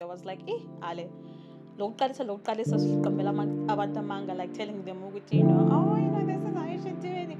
I was like, ale. Lokuqalisa siqambela abantu amanga, like telling them ukuthi, oh, this is how you should do it.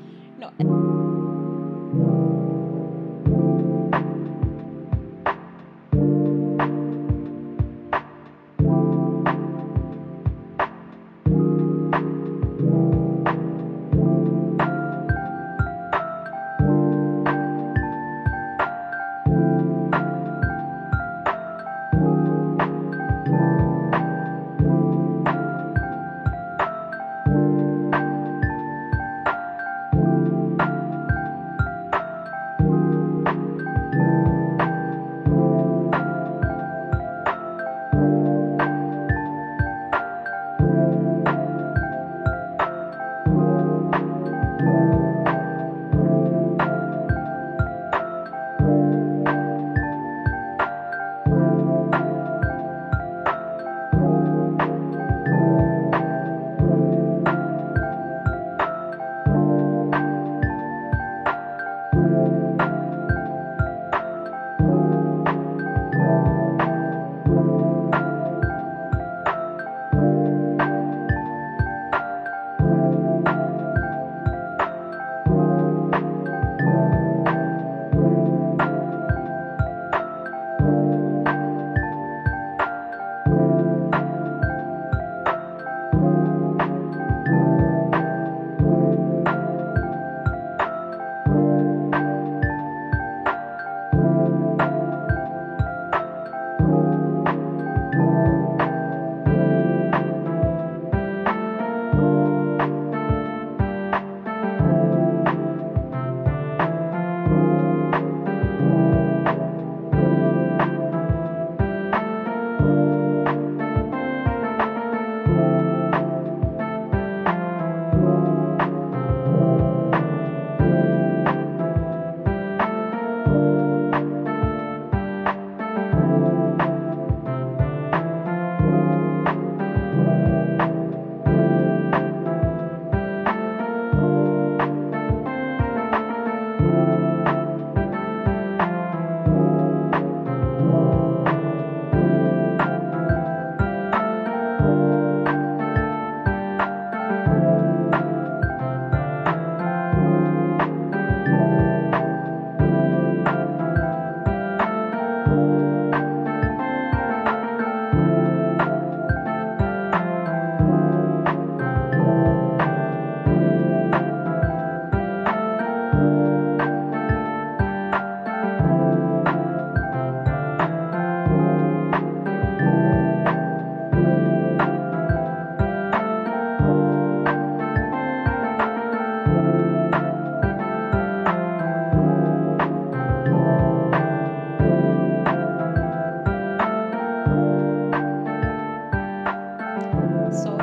So,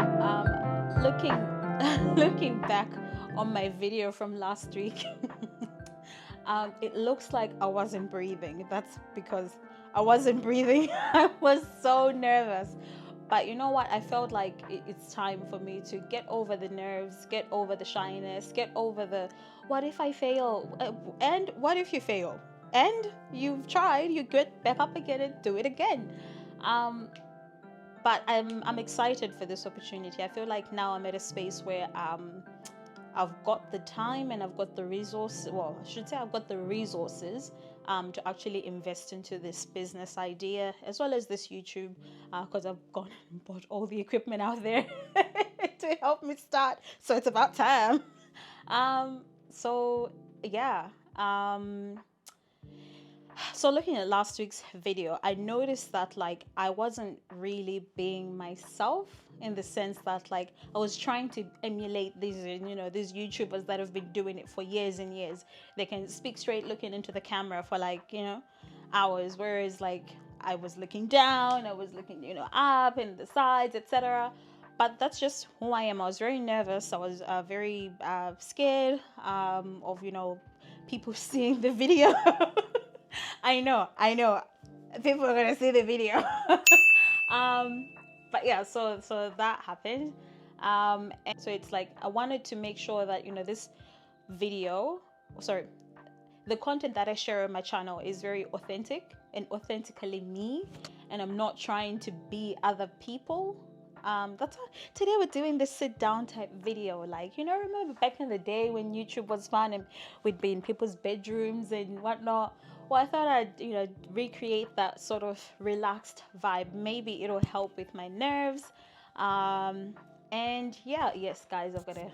looking looking back on my video from last week, it looks like I wasn't breathing. That's because I wasn't breathing. I was so nervous. But you know what? I felt like it's time for me to get over the nerves, get over the shyness, get over the what if I fail? And what if you fail? And you've tried, you get back up again and do it again. Um, but I'm excited for this opportunity. I feel like now I'm at a space where I've got the time and I've got the resources. Well, I should say I've got the resources to actually invest into this business idea as well as this YouTube, because I've gone and bought all the equipment out there to help me start. So it's about time. So yeah. So looking at last week's video, I noticed that like I wasn't really being myself, in the sense that like I was trying to emulate these YouTubers that have been doing it for years and years. They can speak straight looking into the camera for like, hours, whereas like I was looking down, I was looking, up and the sides, etc. But that's just who I am. I was very nervous. I was very scared of people seeing the video. I know. People are gonna see the video. But yeah, so that happened. And so it's like I wanted to make sure that this video, sorry, the content that I share on my channel is very authentic and authentically me. and I'm not trying to be other people. That's why today we're doing this sit down type video. Like, remember back in the day when YouTube was fun and we'd be in people's bedrooms and whatnot. Well, I thought I'd, recreate that sort of relaxed vibe. Maybe it'll help with my nerves. And yeah, yes, guys, I've got a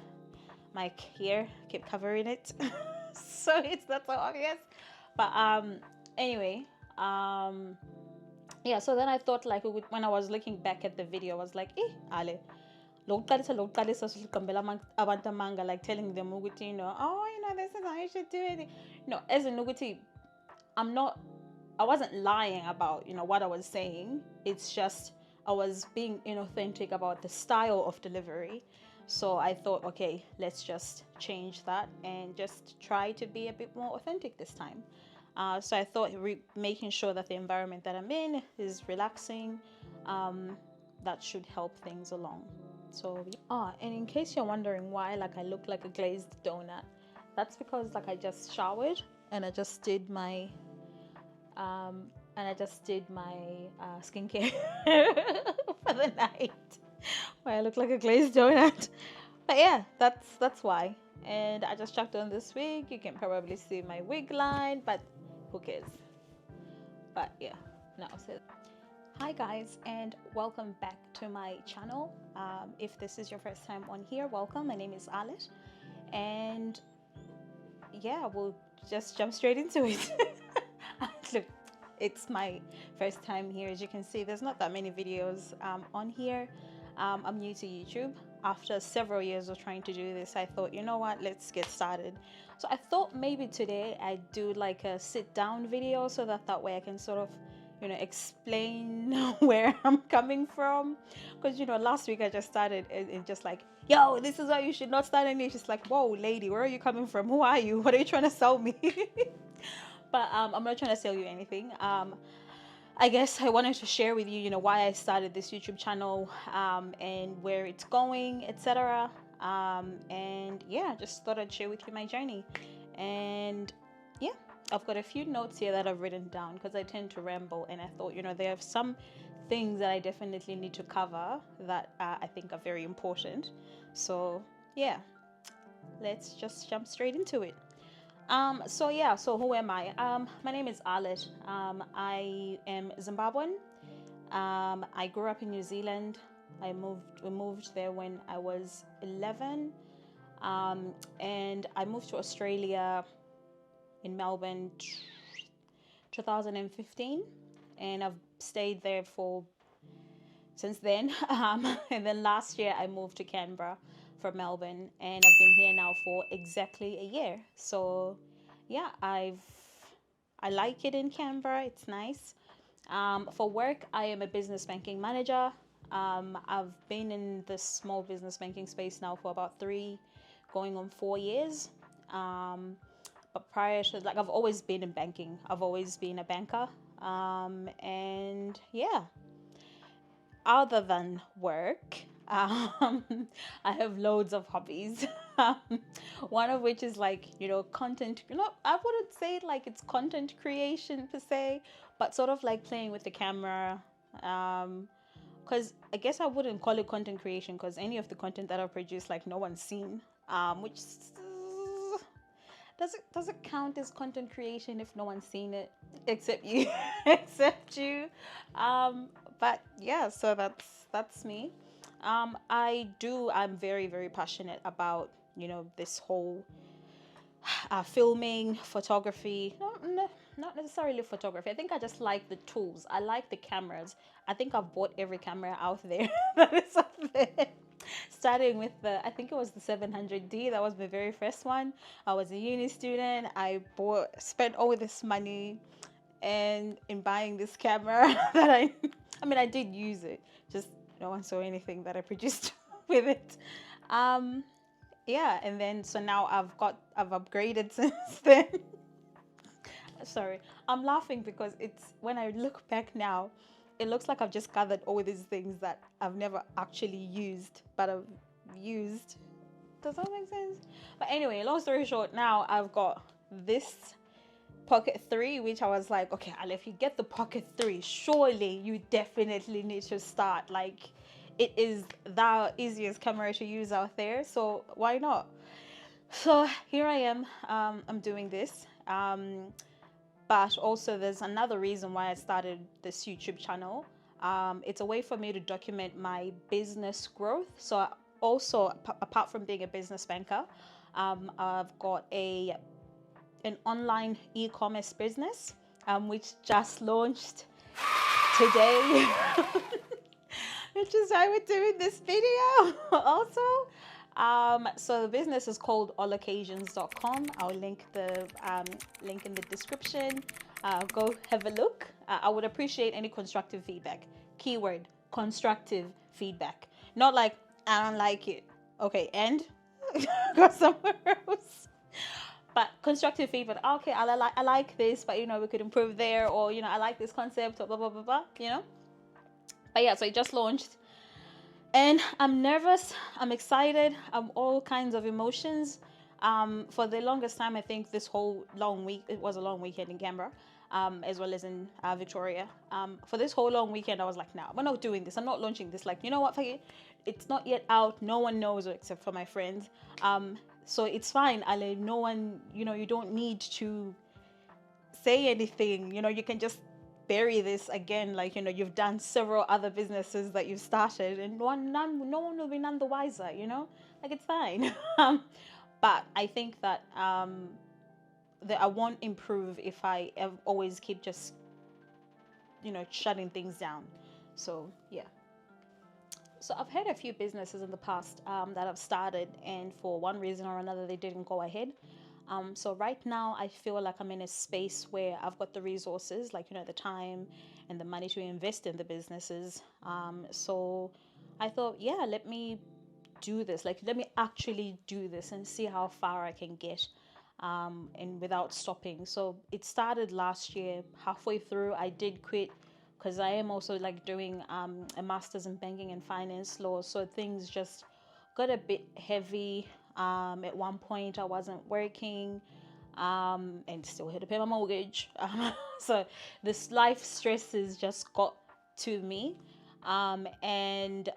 mic here. Keep covering it, so it's not so obvious. But anyway, yeah. So then I thought, like, when I was looking back at the video, I was like, Ale. Lokuqalisa siqambela abantu amanga, like telling them ukuthi, this is how you should do it. As in ukuthi, I wasn't lying about, what I was saying. It's just I was being inauthentic about the style of delivery. So I thought, okay, let's just change that and just try to be a bit more authentic this time. So I thought making sure that the environment that I'm in is relaxing, that should help things along. So, and in case you're wondering why, like, I look like a glazed donut, that's because, like, I just showered and I just did my skincare for the night. Why I look like a glazed donut. But yeah, that's why. And I just chucked on this wig. You can probably see my wig line, but who cares? But yeah, no. So, hi guys, and welcome back to my channel. If this is your first time on here, welcome. My name is Alet, and yeah, we'll just jump straight into it. Look, it's my first time here. As you can see, there's not that many videos on here. I'm new to YouTube. After several years of trying to do this, I thought, you know what, let's get started. So I thought maybe today I'd do like a sit down video, so that way I can sort of, explain where I'm coming from. Because, last week I just started and just like, yo, this is why you should not start any. She's like, whoa, lady, where are you coming from? Who are you? What are you trying to sell me? But I'm not trying to sell you anything. I guess I wanted to share with you, why I started this YouTube channel, and where it's going, etc. And yeah, just thought I'd share with you my journey. And yeah, I've got a few notes here that I've written down because I tend to ramble, and I thought, there are some things that I definitely need to cover that I think are very important. So yeah, let's just jump straight into it. So who am I? My name is Alet. I am Zimbabwean. I grew up in New Zealand. We moved there when I was 11. And I moved to Australia in Melbourne 2015, and I've stayed there since then. And then last year I moved to Canberra from Melbourne, and I've been here now for exactly a year. So yeah, I like it in Canberra. It's nice. For work, I am a business banking manager. I've been in the small business banking space now for about 3 going on 4 years. But prior to, like, I've always been in banking. I've always been a banker. And yeah, other than work, I have loads of hobbies. One of which is like, content. I wouldn't say like it's content creation per se, but sort of like playing with the camera. Because I guess I wouldn't call it content creation, because any of the content that I produce, like, no one's seen. Which does it count as content creation if no one's seen it except you, except you? But yeah, so that's me. I'm very, very passionate about, this whole filming, photography. Not necessarily photography. I think I just like the tools. I like the cameras. I think I've bought every camera out there that is out there. Starting with I think it was the 700D. That was my very first one. I was a uni student. I spent all this money and in buying this camera that I did use it. Just no one saw anything that I produced with it. Yeah, and then so now I've upgraded since then. Sorry, I'm laughing because when I look back now, it looks like I've just gathered all these things that I've never actually used, but I've used. Does that make sense? But anyway, long story short, now I've got this Pocket 3, which I was like, okay, and if you get the Pocket 3, surely you definitely need to start. Like, it is the easiest camera to use out there, so why not? So here I am. I'm doing this. But also, there's another reason why I started this YouTube channel. It's a way for me to document my business growth. So, also, apart from being a business banker, I've got an online e-commerce business, which just launched today, which is why we're doing this video also. So the business is called alloccasions.com. I'll link the link in the description. Go have a look. I would appreciate any constructive feedback. Keyword, constructive feedback. Not like, I don't like it. Okay, and go somewhere else. But constructive feedback. Okay, I like this, but we could improve there, or I like this concept, or blah blah blah blah. But yeah, so it just launched, and I'm nervous, I'm excited, I'm all kinds of emotions. For the longest time, I think this whole long week, it was a long weekend in Canberra, as well as in Victoria. For this whole long weekend, I was like, nah, we're not doing this. I'm not launching this. Like, you know what, fuck it. It's not yet out. No one knows except for my friends. So it's fine. No one, you don't need to say anything. You can just bury this again. Like, you've done several other businesses that you've started, and no one will be none the wiser, like, it's fine. But I think that that I won't improve if I always keep just shutting things down. So yeah. So I've had a few businesses in the past that I've started, and for one reason or another, they didn't go ahead. So right now, I feel like I'm in a space where I've got the resources, like the time and the money to invest in the businesses. So I thought, yeah, let me do this. Like, let me actually do this and see how far I can get, and without stopping. So it started last year. Halfway through, I did quit because I am also like doing a master's in banking and finance law. So things just got a bit heavy. At one point, I wasn't working, and still had to pay my mortgage. So this life stresses just got to me, and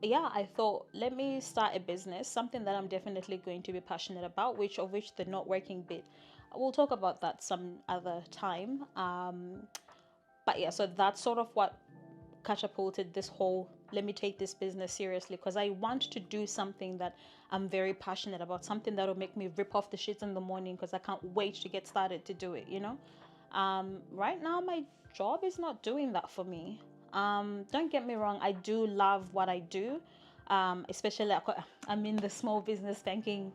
yeah, I thought, let me start a business, something that I'm definitely going to be passionate about, which the not working bit, we'll talk about that some other time. But yeah, so that's sort of what catapulted this whole, let me take this business seriously, because I want to do something that I'm very passionate about, something that will make me rip off the shits in the morning, because I can't wait to get started to do it. Right now, my job is not doing that for me. Don't get me wrong, I do love what I do, especially I'm in the small business banking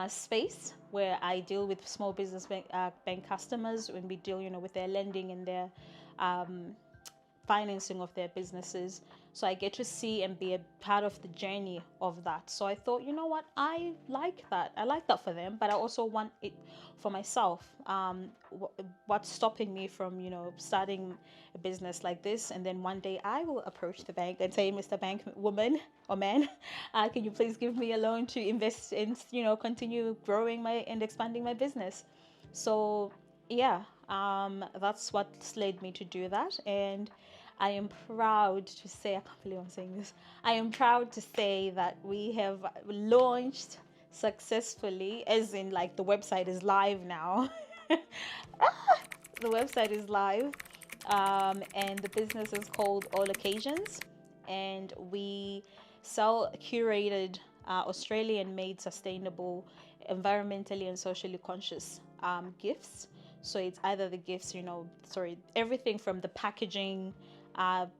space, where I deal with small business bank customers when we deal, with their lending and their um, financing of their businesses. So I get to see and be a part of the journey of that. So I thought, you know what, I like that. I like that for them, but I also want it for myself. What's stopping me from, starting a business like this? And then one day I will approach the bank and say, Mr. Bank woman or man, can you please give me a loan to invest in, continue growing and expanding my business? So yeah, that's what's led me to do that. And I am proud to say, I can't believe I'm saying this. I am proud to say that we have launched successfully, as in, like, the website is live now. The website is live, and the business is called All Occasions, and we sell curated, Australian made, sustainable, environmentally and socially conscious gifts. So it's either the gifts, everything from the packaging,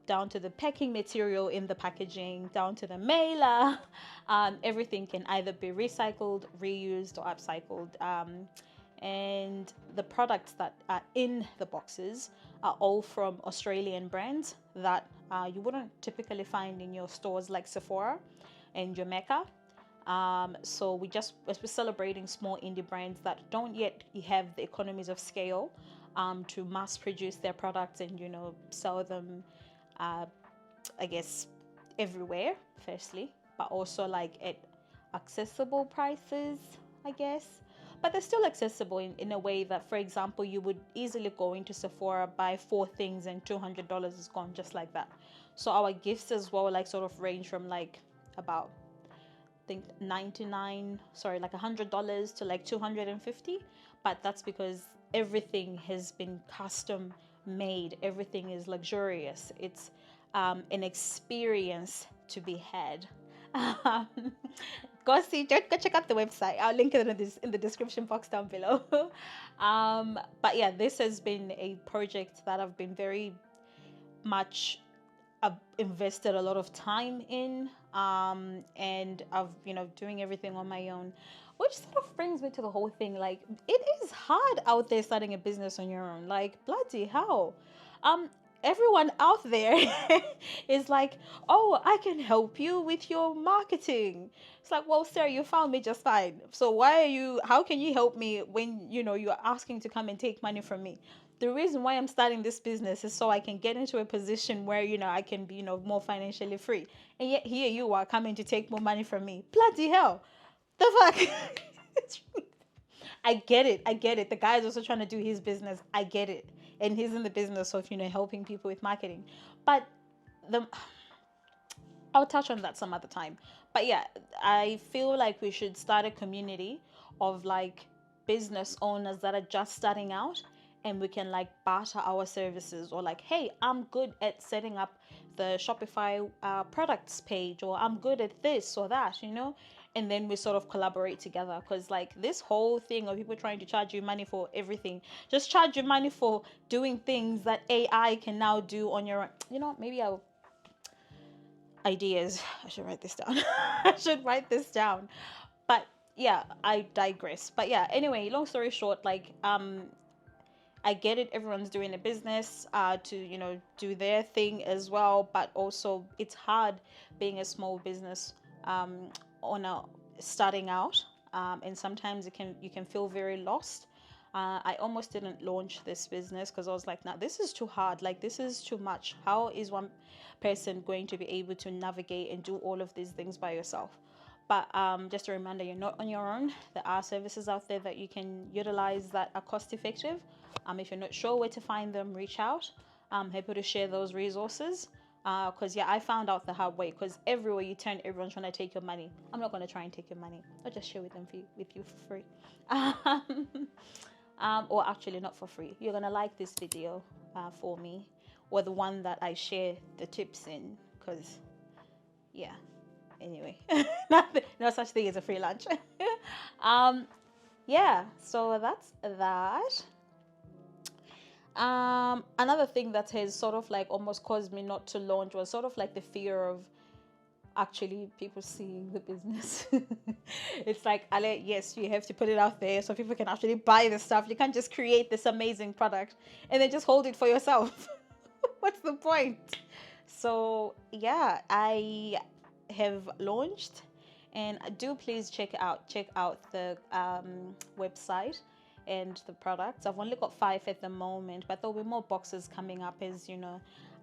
down to the packing material in the packaging, down to the mailer. Everything can either be recycled, reused, or upcycled. And the products that are in the boxes are all from Australian brands that you wouldn't typically find in your stores like Sephora and Jamaica. So we're celebrating small indie brands that don't yet have the economies of scale, to mass produce their products and sell them, I guess, everywhere. Firstly, but also like at accessible prices, I guess. but they're still accessible in a way that, for example, you would easily go into Sephora, buy 4 things, and $200 is gone just like that. So our gifts as well, like, sort of range from like about, I think, 99, sorry, like $100 to like 250. But that's because everything has been custom made, everything is luxurious. It's an experience to be had. Um, go check out the website. I'll link it in the description box down below. But yeah, this has been a project that I've been very much, I've invested a lot of time in, and I've, doing everything on my own, which sort of brings me to the whole thing. Like, it is hard out there starting a business on your own. Like, bloody hell. Um, Everyone out there is like, oh, I can help you with your marketing. It's like, well, sir, you found me just fine. So how can you help me when, you're asking to come and take money from me? The reason why I'm starting this business is so I can get into a position where, I can be, more financially free. And yet here you are coming to take more money from me. Bloody hell. The fuck? I get it. I get it. The guy's also trying to do his business. I get it. And he's in the business of, helping people with marketing. But the I'll touch on that some other time. But yeah, I feel like we should start a community of like business owners that are just starting out, and we can like barter our services, or like, hey, I'm good at setting up the Shopify products page, or I'm good at this or that, and then we sort of collaborate together. Because like this whole thing of people trying to charge you money for everything, just charge you money for doing things that AI can now do on your own. Maybe I'll ideas. I should write this down. I should write this down. But yeah, I digress. But yeah, anyway, long story short, like I get it, everyone's doing a business to, do their thing as well, but also it's hard being a small business owner starting out. And sometimes you can feel very lost. I almost didn't launch this business because I was like, nah, this is too hard. Like, this is too much. How is one person going to be able to navigate and do all of these things by yourself? But just a reminder, you're not on your own. There are services out there that you can utilize that are cost effective. If you're not sure where to find them, reach out. I'm happy to share those resources. Because yeah, I found out the hard way. Because everywhere you turn, everyone's trying to take your money. I'm not going to try and take your money. I'll just share with you for free. Or actually not for free. You're gonna like this video for me, or the one that I share the tips in, because yeah, anyway, no such thing as a free lunch. Yeah, so that's that. Another thing that has sort of like almost caused me not to launch was sort of like the fear of actually people seeing the business. It's like, Ale, yes, you have to put it out there so people can actually buy the stuff. You can't just create this amazing product and then just hold it for yourself. What's the point? So yeah, I have launched, and do please check out the website and the products. I've only got 5 at the moment, but there'll be more boxes coming up as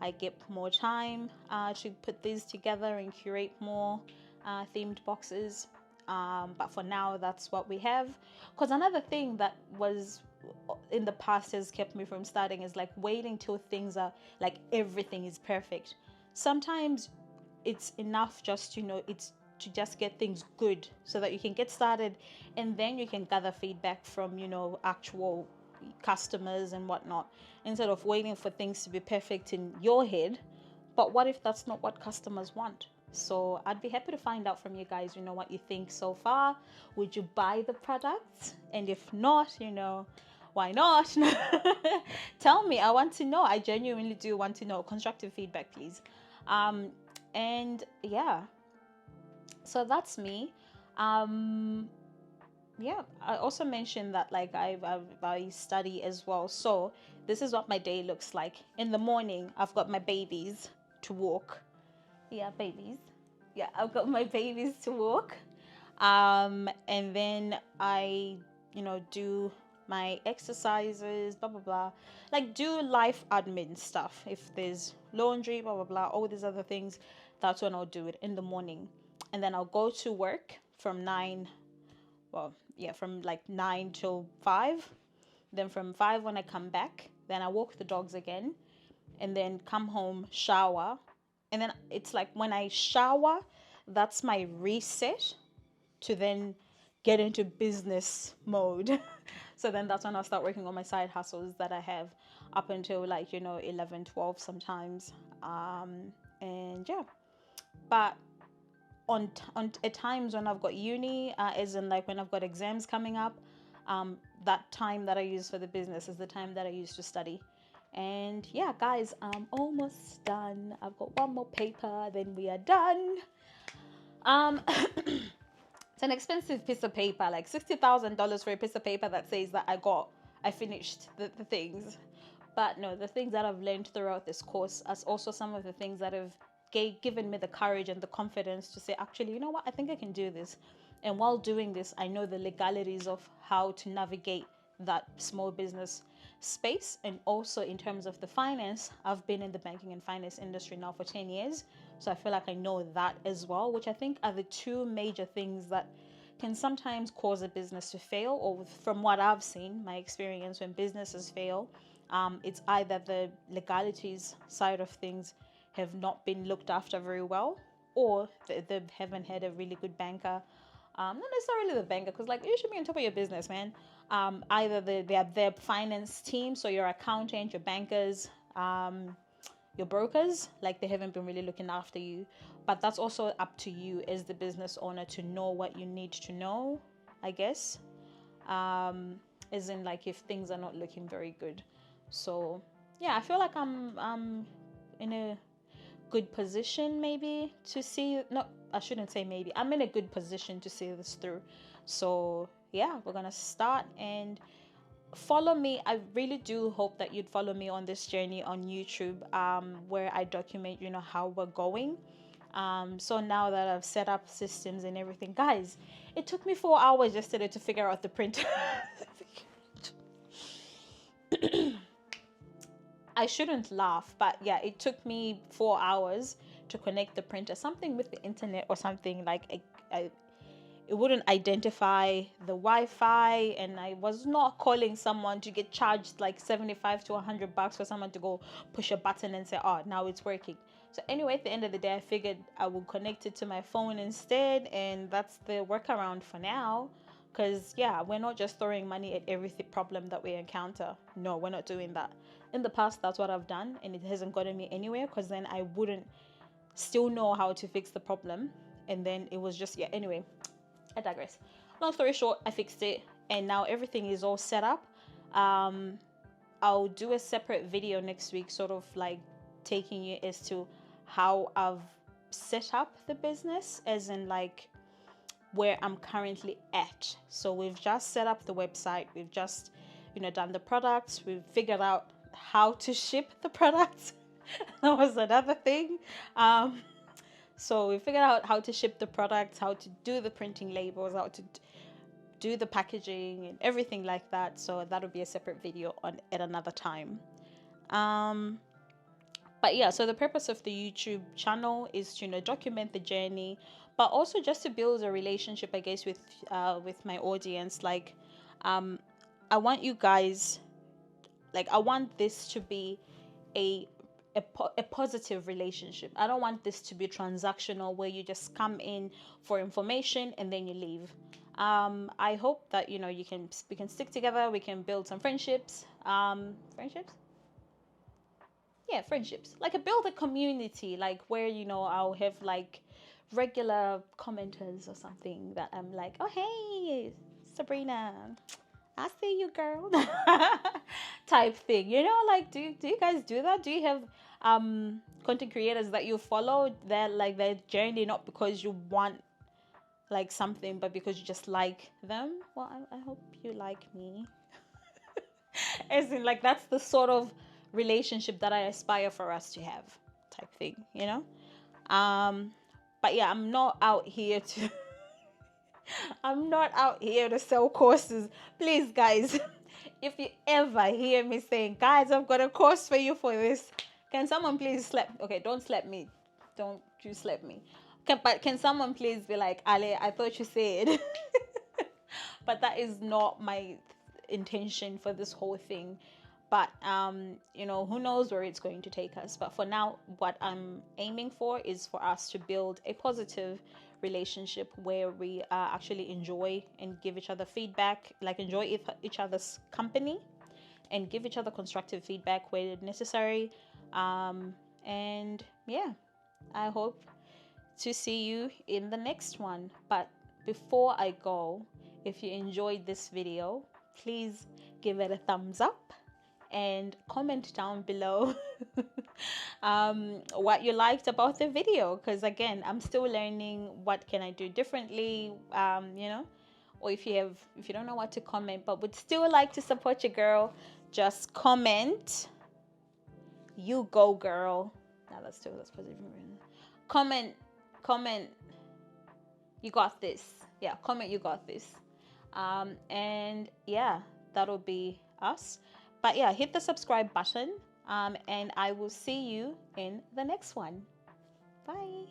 I get more time to put these together and curate more themed boxes. But for now, that's what we have. Because another thing that was in the past has kept me from starting is like waiting till things are like everything is perfect. Sometimes it's enough just it's to just get things good so that you can get started, and then you can gather feedback from actual customers and whatnot, instead of waiting for things to be perfect in your head. But what if that's not what customers want? So I'd be happy to find out from you guys, what you think so far. Would you buy the products? And if not, why not? Tell me. I want to know. I genuinely do want to know. Constructive feedback, please. And yeah, so that's me. Yeah, I also mentioned that like I study as well. So this is what my day looks like. In the morning, I've got my babies to walk. Yeah, babies. Yeah, I've got my babies to walk. And then I, do my exercises, blah blah blah. Like, do life admin stuff. If there's laundry, blah blah blah, all these other things, that's when I'll do it in the morning. And then I'll go to work from 9. well, yeah, from like 9 till 5. Then from 5, when I come back, then I walk the dogs again, and then come home, shower. And then it's like when I shower, that's my reset to then get into business mode. So then that's when I'll start working on my side hustles that I have up until like, 11, 12 sometimes. And yeah, but on at times when I've got uni, as in like when I've got exams coming up, that time that I use for the business is the time that I use to study. And yeah, guys, I'm almost done. I've got one more paper, then we are done. It's an expensive piece of paper, like $60,000 for a piece of paper that says that I finished the things. But no, the things that I've learned throughout this course are also some of the things that have given me the courage and the confidence to say, actually, you know what, I think I can do this. And while doing this, I know the legalities of how to navigate that small business space. And also in terms of the finance, I've been in the banking and finance industry now for 10 years. So I feel like I know that as well, which I think are the two major things that can sometimes cause a business to fail. Or from what I've seen, my experience, when businesses fail, it's either the legalities side of things have not been looked after very well, or they haven't had a really good banker. Not necessarily the banker, because like you should be on top of your business, man. Either their finance team, so your accountant, your bankers, your brokers, like they haven't been really looking after you. But that's also up to you as the business owner to know what you need to know, I guess. As in like if things are not looking very good. So yeah, I feel like I'm in a good position maybe to see, no, I shouldn't say maybe, I'm in a good position to see this through. So yeah, we're gonna start, and follow me. I really do hope that you'd follow me on this journey on YouTube, where I document how we're going. So now that I've set up systems and everything, guys, it took me 4 hours yesterday to figure out the printer. I shouldn't laugh, but yeah, it took me 4 hours to connect the printer. Something with the internet or something, like it wouldn't identify the Wi-Fi, and I was not calling someone to get charged like 75 to $100 for someone to go push a button and say, oh, now it's working. So anyway, at the end of the day, I figured I would connect it to my phone instead, and that's the workaround for now. Because yeah, we're not just throwing money at every problem that we encounter. No, we're not doing that. In the past, that's what I've done, and it hasn't gotten me anywhere, because then I wouldn't still know how to fix the problem, and then it was just, yeah, anyway, I digress. Long story short, I fixed it, and now everything is all set up. I'll do a separate video next week, sort of like taking you as to how I've set up the business, as in like where I'm currently at. So we've just set up the website, we've just done the products, we've figured out how to ship the products. That was another thing. So we figured out how to ship the products, how to do the printing labels, how to do the packaging and everything like that. So that'll be a separate video at another time. But yeah, so the purpose of the YouTube channel is to document the journey, but also just to build a relationship, I guess, with my audience. Like, I want you guys, like, I want this to be a positive relationship. I don't want this to be transactional, where you just come in for information and then you leave. I hope that we can stick together, we can build some friendships. Friendships, like build a community, like where I'll have like regular commenters or something that I'm like, oh hey Sabrina, I see you, girl, type thing. Like, do you guys do that? Do you have content creators that you follow that like their journey, not because you want like something, but because you just like them? Well, I hope you like me. As in, like, that's the sort of relationship that I aspire for us to have, type thing, but yeah, I'm not out here to I'm not out here to sell courses. Please, guys, if you ever hear me saying, guys, I've got a course for you for this, can someone please don't slap me, don't you slap me, but can someone please be like, Ale, I thought you said but that is not my intention for this whole thing. But you know, who knows where it's going to take us. But for now, what I'm aiming for is for us to build a positive relationship where we actually enjoy and give each other feedback, like enjoy each other's company and give each other constructive feedback where necessary. And yeah, I hope to see you in the next one. But before I go, if you enjoyed this video, please give it a thumbs up and comment down below what you liked about the video, because again, I'm still learning what can I do differently, you know. Or if you don't know what to comment but would still like to support your girl, just comment. You go, girl. Now that's positive. Comment you got this. Yeah, comment you got this. And yeah, that'll be us. But yeah, hit the subscribe button, and I will see you in the next one. Bye.